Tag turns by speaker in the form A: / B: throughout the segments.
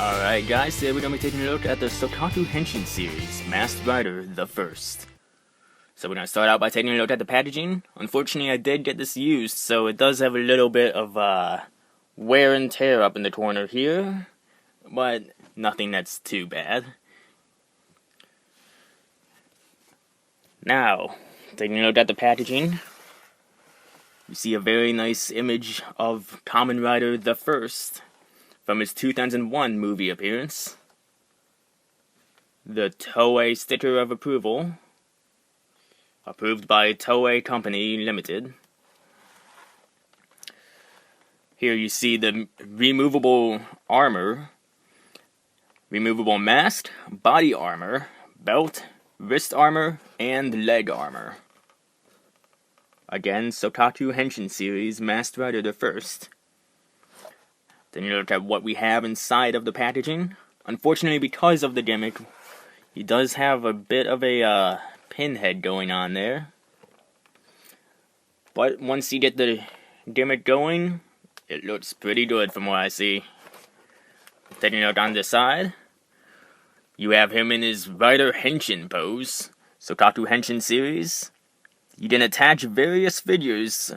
A: Alright guys, today we're going to be taking a look at the Souchaku Henshin series, Masked Rider the First. So we're going to start out by taking a look at the packaging. Unfortunately I did get this used, so it does have a little bit of wear and tear up in the corner here, but nothing that's too bad. Now, taking a look at the packaging, you see a very nice image of Kamen Rider the First from his 2001 movie appearance. The Toei sticker of approval, approved by Toei Company Limited. Here you see the removable armor, removable mask, body armor, belt, wrist armor, and leg armor. Again, Souchaku Henshin series, Masked Rider the First. Then you look at what we have inside of the packaging. Unfortunately, because of the gimmick, he does have a bit of a pinhead going on there. But once you get the gimmick going, it looks pretty good from what I see. Taking a look on this side, you have him in his Rider Henshin pose. Souchaku Henshin series. You can attach various figures,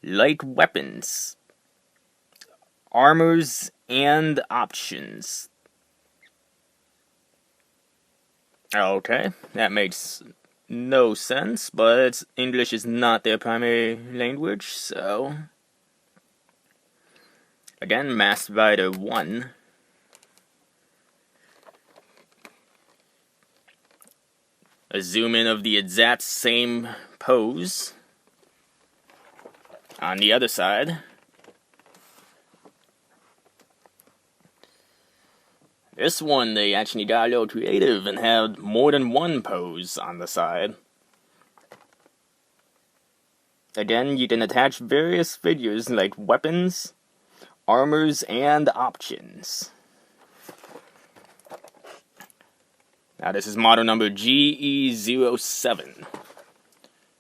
A: like weapons, armors, and options. Okay, that makes no sense, but English is not their primary language, so... Again, Masked Rider 1. A zoom in of the exact same pose. On the other side, this one, they actually got a little creative and had more than one pose on the side. Again, you can attach various figures like weapons, armors, and options. Now this is model number GE07.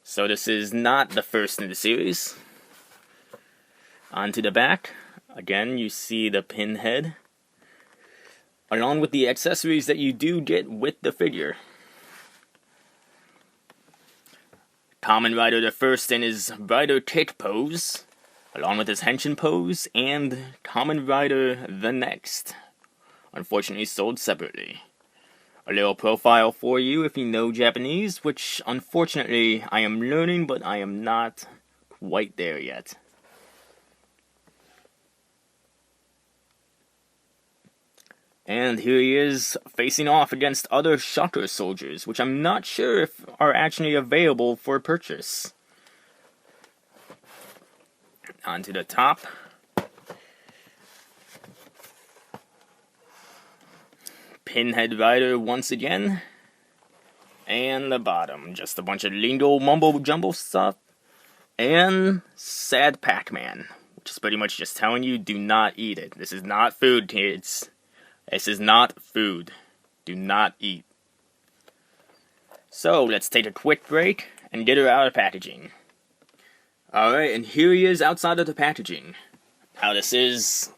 A: So this is not the first in the series. Onto the back, again you see the pinhead, along with the accessories that you do get with the figure. Kamen Rider the First in his Rider Kick pose, along with his Henshin pose, and Kamen Rider the Next, unfortunately sold separately. A little profile for you if you know Japanese, which unfortunately I am learning, but I am not quite there yet. And here he is facing off against other Shocker soldiers, which I'm not sure if are actually available for purchase. Onto the top. Pinhead Rider once again. And the bottom, just a bunch of lingo mumbo jumbo stuff. And Sad Pac-Man, which is pretty much just telling you, do not eat it. This is not food, kids. This is not food. Do not eat. So, let's take a quick break and get her out of packaging. Alright, and here he is outside of the packaging. Now this is,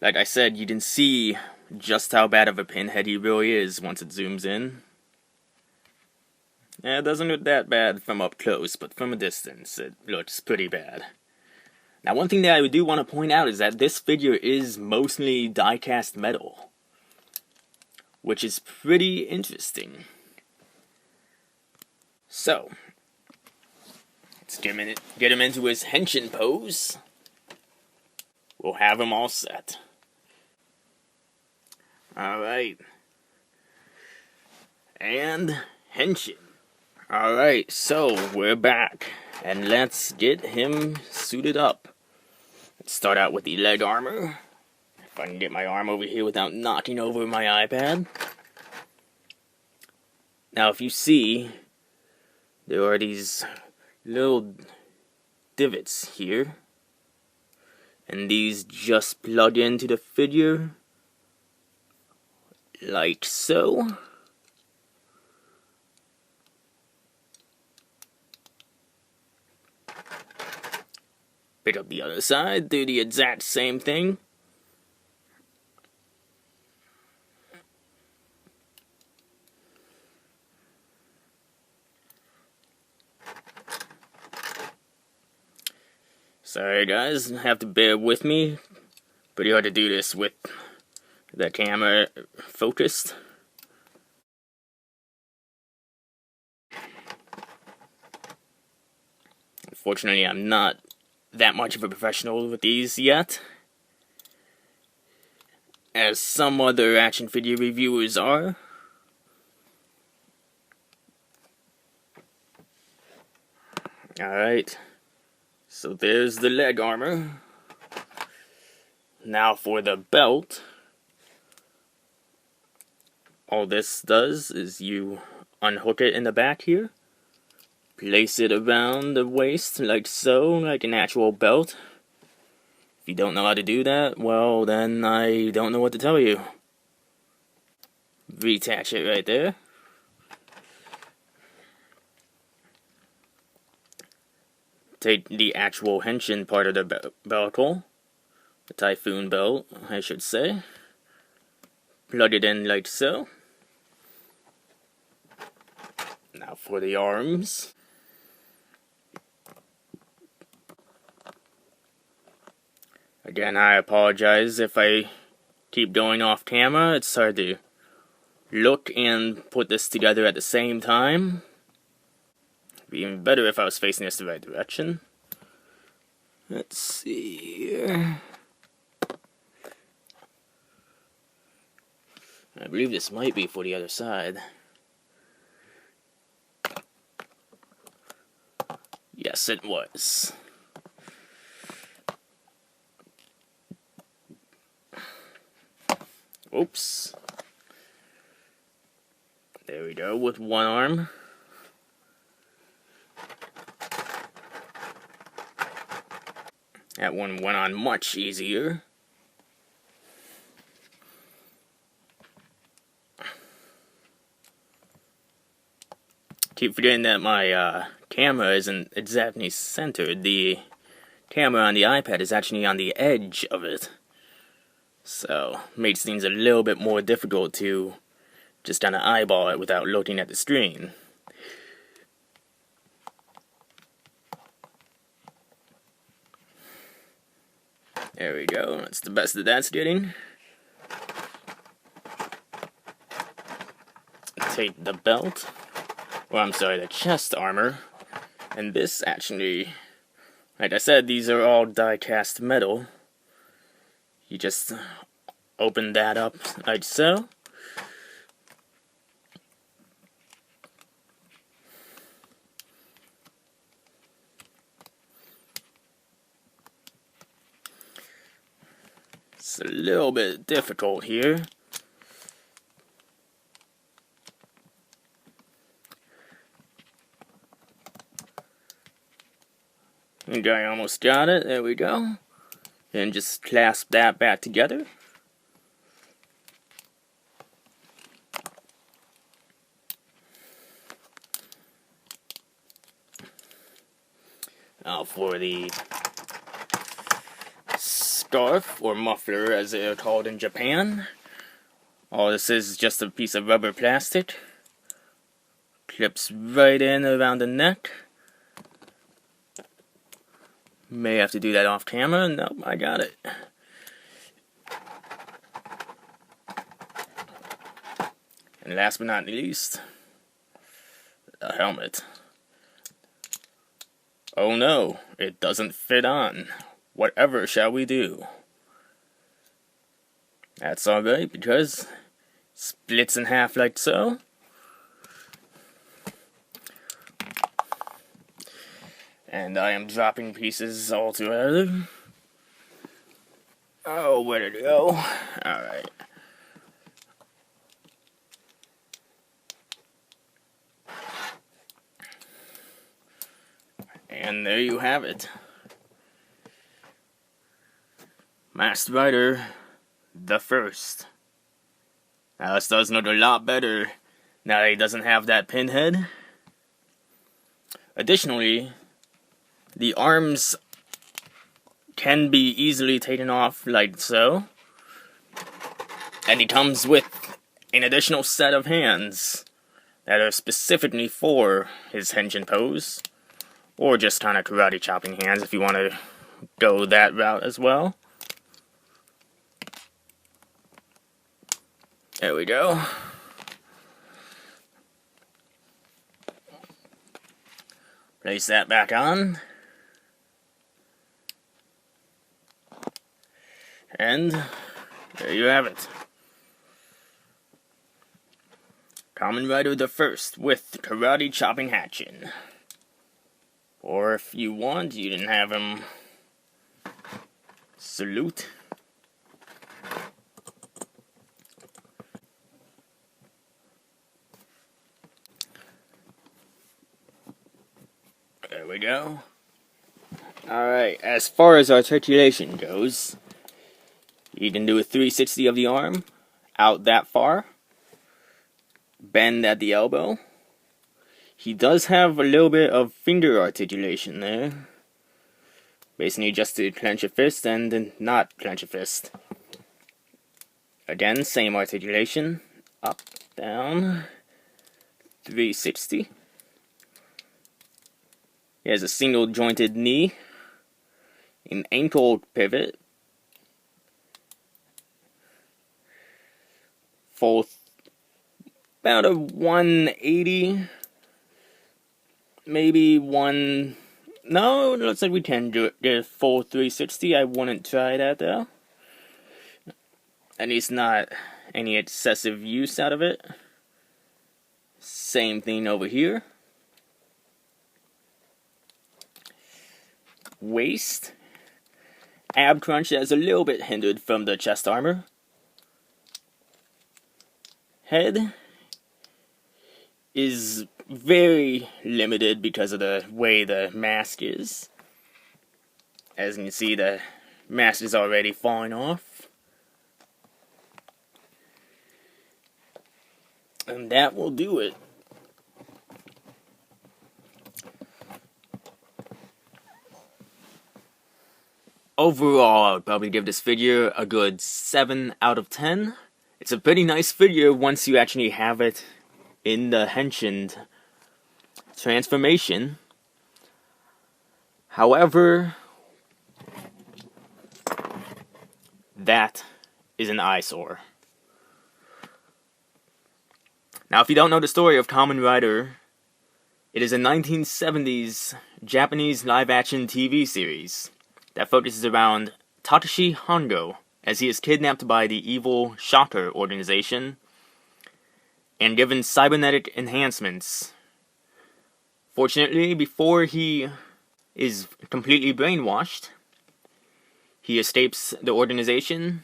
A: like I said, you can see just how bad of a pinhead he really is once it zooms in. Yeah, it doesn't look that bad from up close, but from a distance it looks pretty bad. Now one thing that I do want to point out is that this figure is mostly die-cast metal, which is pretty interesting. So, let's get him into his Henshin pose. We'll have him all set. Alright. And Henshin. Alright, so we're back. And let's get him suited up. Let's start out with the leg armor. If I can get my arm over here without knocking over my iPad. Now if you see, there are these little divots here. And these just plug into the figure. Like so. Pick up the other side, do the exact same thing. Sorry guys, have to bear with me. Pretty hard to do this with the camera focused. Unfortunately, I'm not that much of a professional with these yet, as some other action figure reviewers are. Alright, so there's the leg armor. Now for the belt. All this does is you unhook it in the back here, place it around the waist like so, like an actual belt. If you don't know how to do that, well then I don't know what to tell you. Reattach it right there. Take the actual Henshin part of the beltle, the Typhoon belt, I should say. Plug it in like so. Now for the arms. Again, I apologize if I keep going off camera. It's hard to look and put this together at the same time. It'd be even better if I was facing this the right direction. Let's see here. I believe this might be for the other side. Yes, it was. Oops. There we go, with one arm. That one went on much easier. Keep forgetting that my camera isn't exactly centered. The camera on the iPad is actually on the edge of it. So, makes things a little bit more difficult to just kind of eyeball it without looking at the screen. There we go, that's the best that that's getting. Take the belt, well I'm sorry, the chest armor, and this actually, like I said, these are all die-cast metal. You just open that up like so. It's a little bit difficult here. Okay, I almost got it. There we go. And just clasp that back together. Now for the scarf, or muffler as they're called in Japan. All this is just a piece of rubber plastic. Clips right in around the neck. May have to do that off camera. Nope, I got it. And last but not least, the helmet. Oh no, it doesn't fit on. Whatever shall we do? That's alright, because it splits in half like so. And I am dropping pieces all together. Oh, where did it go? Alright. And there you have it. Masked Rider, the first. Now this does look a lot better now that he doesn't have that pinhead. Additionally, the arms can be easily taken off like so. And he comes with an additional set of hands that are specifically for his Henshin pose. Or just kind of karate chopping hands if you want to go that route as well. There we go. Place that back on. And there you have it. Kamen Rider the First with Karate Chopping Henshin. Or if you want, you can have him salute. There we go. Alright, as far as articulation goes, you can do a 360 of the arm, out that far, bend at the elbow. He does have a little bit of finger articulation there. Basically just to clench a fist and then not clench a fist. Again, same articulation, up, down, 360. He has a single jointed knee, an ankle pivot, full, about a 180, maybe one, no, it looks like we can do it, get a full 360, I wouldn't try that though. At least not any excessive use out of it. Same thing over here. Waist. Ab crunch that is a little bit hindered from the chest armor. Head is very limited because of the way the mask is. As you can see, the mask is already falling off. And that will do it. Overall, I would probably give this figure a good 7 out of 10. It's a pretty nice figure once you actually have it in the Henshin transformation. However, that is an eyesore. Now, if you don't know the story of Kamen Rider, it is a 1970s Japanese live-action TV series that focuses around Takashi Hongo as he is kidnapped by the evil Shocker organization and given cybernetic enhancements. Fortunately, before he is completely brainwashed, he escapes the organization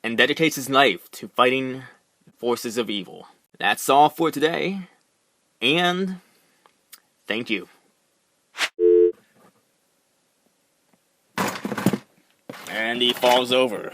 A: and dedicates his life to fighting the forces of evil. That's all for today, and thank you. And he falls over.